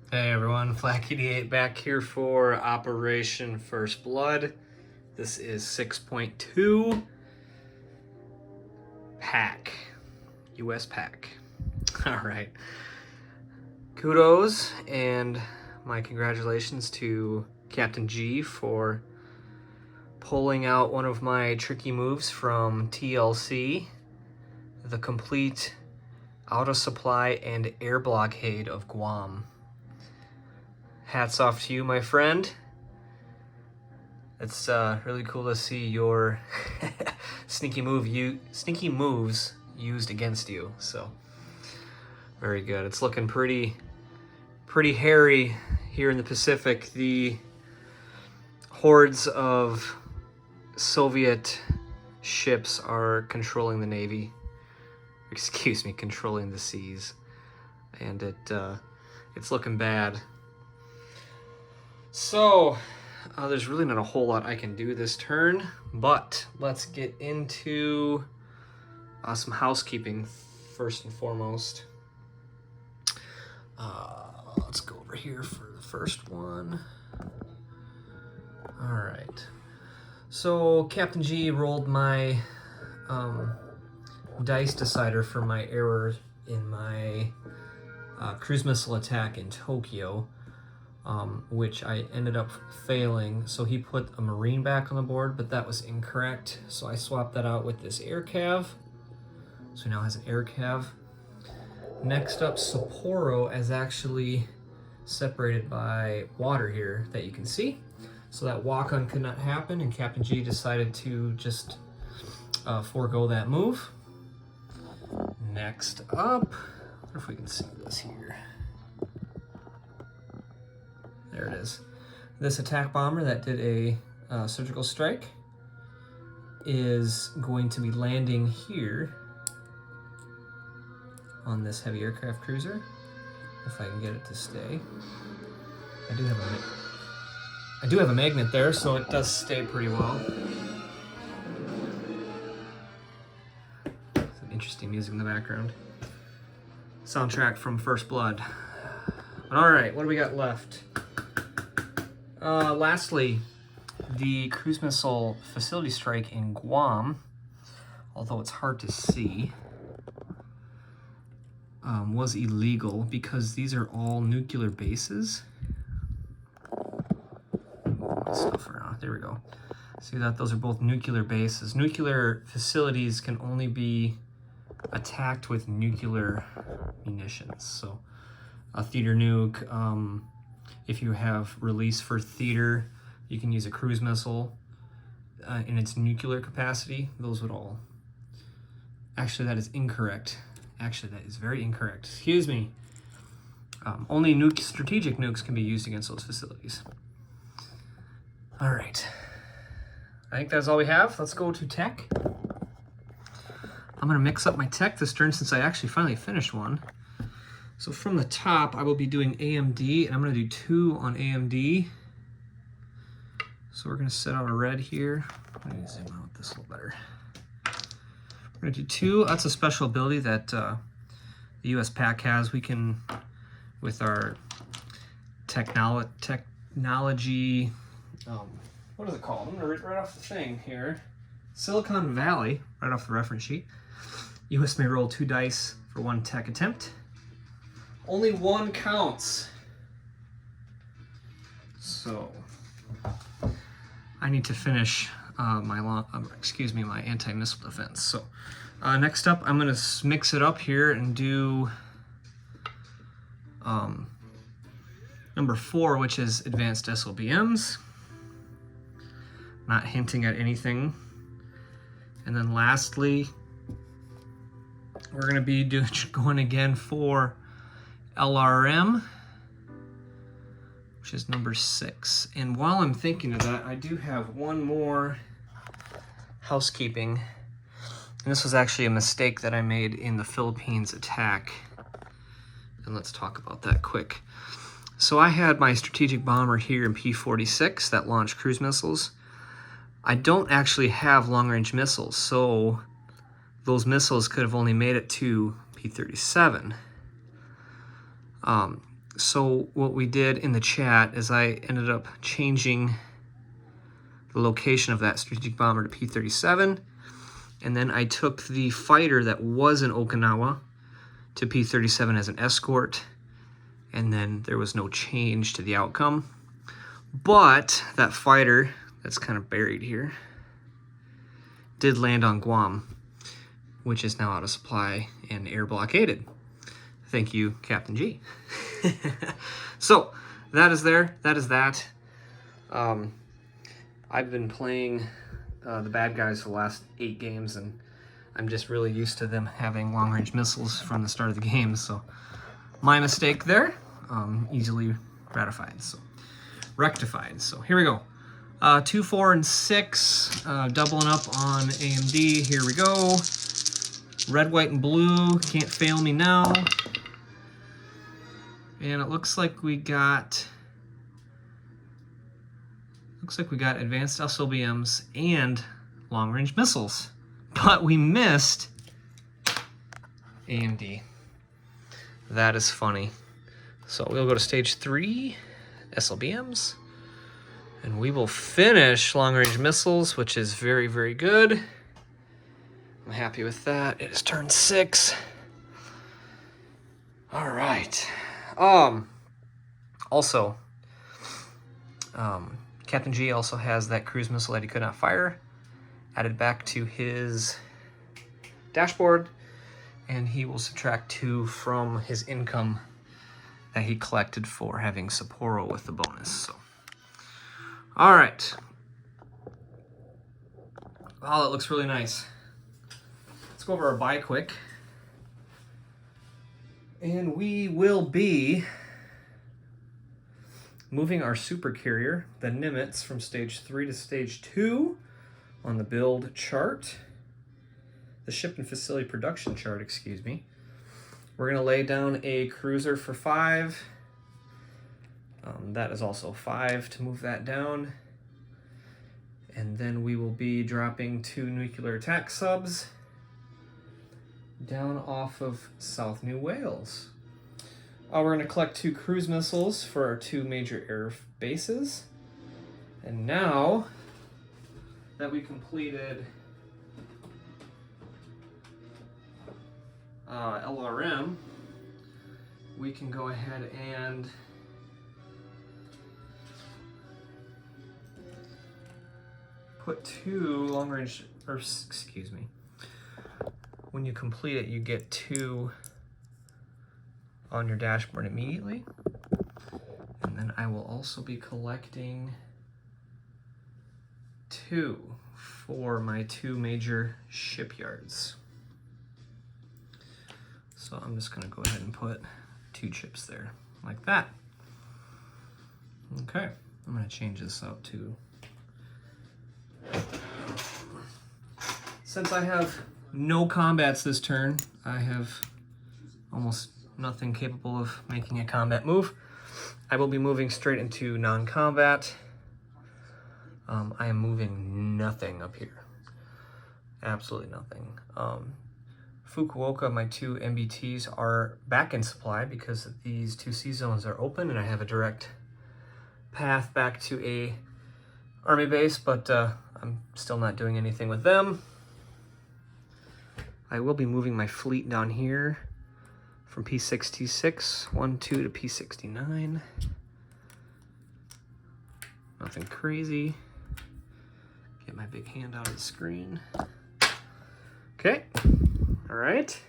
Hey everyone, Flak88 back here for Operation First Blood. This is 6.2 PAC, US PAC. Alright. Kudos and my congratulations to Captain G for pulling out one of my tricky moves from TLC, the complete auto supply and air blockade of Guam. Hats off to you, my friend. It's really cool to see your sneaky moves used against you. So very good. It's looking pretty hairy here in the Pacific. The hordes of Soviet ships are controlling the Navy. Excuse me, controlling the seas, and it's looking bad. So, there's really not a whole lot I can do this turn, but let's get into some housekeeping first and foremost. Let's go over here for the first one. All right. So, Captain G rolled my dice decider for my error in my cruise missile attack in Tokyo. Which I ended up failing. So he put a Marine back on the board, but that was incorrect. So I swapped that out with this air cav. So he now has an air cav. Next up, Sapporo is actually separated by water here that you can see. So that walk-on could not happen, and Captain G decided to just forego that move. Next up, I wonder if we can see this here. There it is. This attack bomber that did a surgical strike is going to be landing here on this heavy aircraft cruiser, if I can get it to stay. I do have a magnet there, so it does stay pretty well. Some interesting music in the background. Soundtrack from First Blood. All right, what do we got left? Lastly, the cruise missile facility strike in Guam, although it's hard to see, was illegal because these are all nuclear bases. Move my stuff around. There we go. See that? Those are both nuclear bases. Nuclear facilities can only be attacked with nuclear munitions. So a theater nuke, if you have release for theater, you can use a cruise missile in its nuclear capacity. Those would all... Actually, that is incorrect. Actually, that is very incorrect. Excuse me. Only strategic nukes can be used against those facilities. All right. I think that's all we have. Let's go to tech. I'm going to mix up my tech this turn since I actually finally finished one. So from the top, I will be doing AMD, and I'm going to do 2 on AMD. So we're going to set out a red here. Let me zoom out this a little better. We're going to do 2. That's a special ability that the US PAC has. We can, with our technology, what is it called? I'm going to read right off the thing here. Silicon Valley, right off the reference sheet. US may roll 2 dice for 1 tech attempt. Only 1 counts. So I need to finish my anti-missile defense. So next up, I'm going to mix it up here and do number 4, which is advanced SLBMs. Not hinting at anything. And then lastly, we're going to be going again for LRM, which is number 6. And while I'm thinking of that, I do have one more housekeeping. And this was actually a mistake that I made in the Philippines attack. And let's talk about that quick. So I had my strategic bomber here in P-46 that launched cruise missiles. I don't actually have long-range missiles, so those missiles could have only made it to P-37. So what we did in the chat is I ended up changing the location of that strategic bomber to P-37, and then I took the fighter that was in Okinawa to P-37 as an escort, and then there was no change to the outcome. But that fighter that's kind of buried here did land on Guam, which is now out of supply and air blockaded. Thank you, Captain G. So that is there. That is that. I've been playing the bad guys for the last 8 games, and I'm just really used to them having long-range missiles from the start of the game. So my mistake there, easily rectified. So here we go. 2, 4, and 6, doubling up on AMD. Here we go. Red, white, and blue. Can't fail me now. And it looks like we got advanced SLBMs and long-range missiles, but we missed AMD. That is funny. So we'll go to stage 3, SLBMs, and we will finish long-range missiles, which is very, very good. I'm happy with that. It is turn 6. All right. Also, Captain G also has that cruise missile that he could not fire added back to his dashboard, and he will subtract 2 from his income that he collected for having Sapporo with the bonus. So, all right. Oh, that looks really nice. Let's go over our buy quick. And we will be moving our super carrier, the Nimitz, from stage 3 to stage 2 on the build chart. The ship and facility production chart, excuse me. We're going to lay down a cruiser for 5. That is also 5 to move that down. And then we will be dropping 2 nuclear attack subs down off of South New Wales. We're going to collect 2 cruise missiles for our 2 major air bases. And now that we completed LRM, we can go ahead and put 2 long-range, or excuse me, when you complete it, you get 2 on your dashboard immediately. And then I will also be collecting 2 for my 2 major shipyards. So I'm just gonna go ahead and put 2 chips there, like that. Okay, I'm gonna change this out to, since I have no combats this turn, I have almost nothing capable of making a combat move. I will be moving straight into non-combat. I am moving nothing up here. Absolutely nothing. Fukuoka, my 2 MBTs are back in supply because these 2 sea zones are open and I have a direct path back to a army base, but I'm still not doing anything with them. I will be moving my fleet down here from P66, 1, 2 to P69. Nothing crazy. Get my big hand out of the screen. Okay, all right.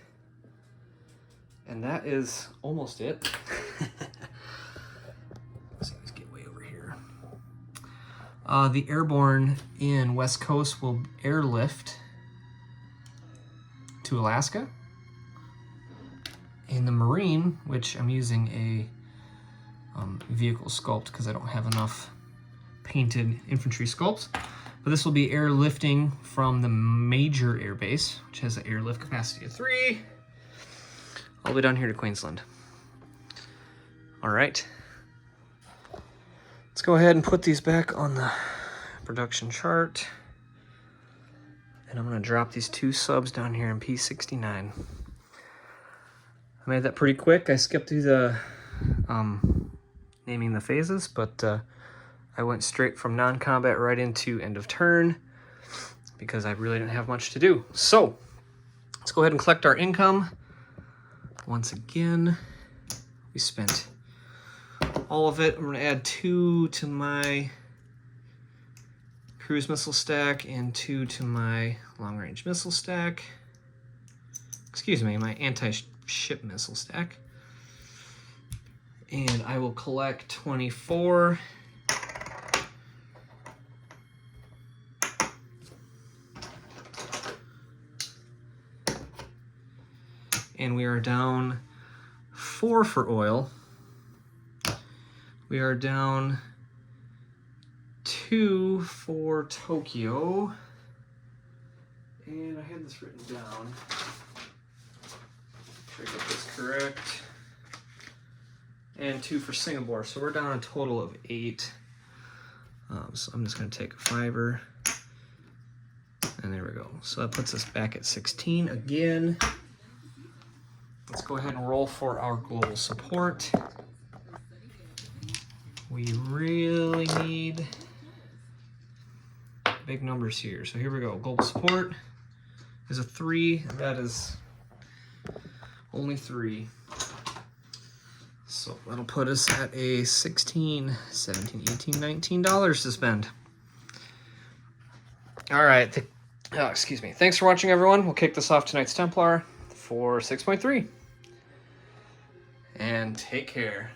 And that is almost it. Let's get way over here. The airborne in West Coast will airlift to Alaska. In the Marine, which I'm using a vehicle sculpt because I don't have enough painted infantry sculpts, but this will be airlifting from the major air base, which has an airlift capacity of 3, all the way down here to Queensland. All right. Let's go ahead and put these back on the production chart. And I'm gonna drop these 2 subs down here in P69. I made that pretty quick. I skipped through the naming the phases, but I went straight from non-combat right into end of turn because I really didn't have much to do. So let's go ahead and collect our income. Once again, we spent all of it. I'm going to add 2 to my cruise missile stack and 2 to my long-range missile stack. Excuse me, my anti-ship missile stack. And I will collect 24. And we are down 4 for oil. We are down 2 for Tokyo. And I had this written down. Make sure I get this correct. And 2 for Singapore. So we're down a total of 8. So I'm just going to take a 5-er. And there we go. So that puts us back at 16 again. Let's go ahead and roll for our global support. We really need big numbers here. So here we go. Global support is a 3. That is only 3. So that'll put us at a $16, $17, $18, $19 to spend. All right. Excuse me. Thanks for watching, everyone. We'll kick this off tonight's Templar for 6.3. And take care.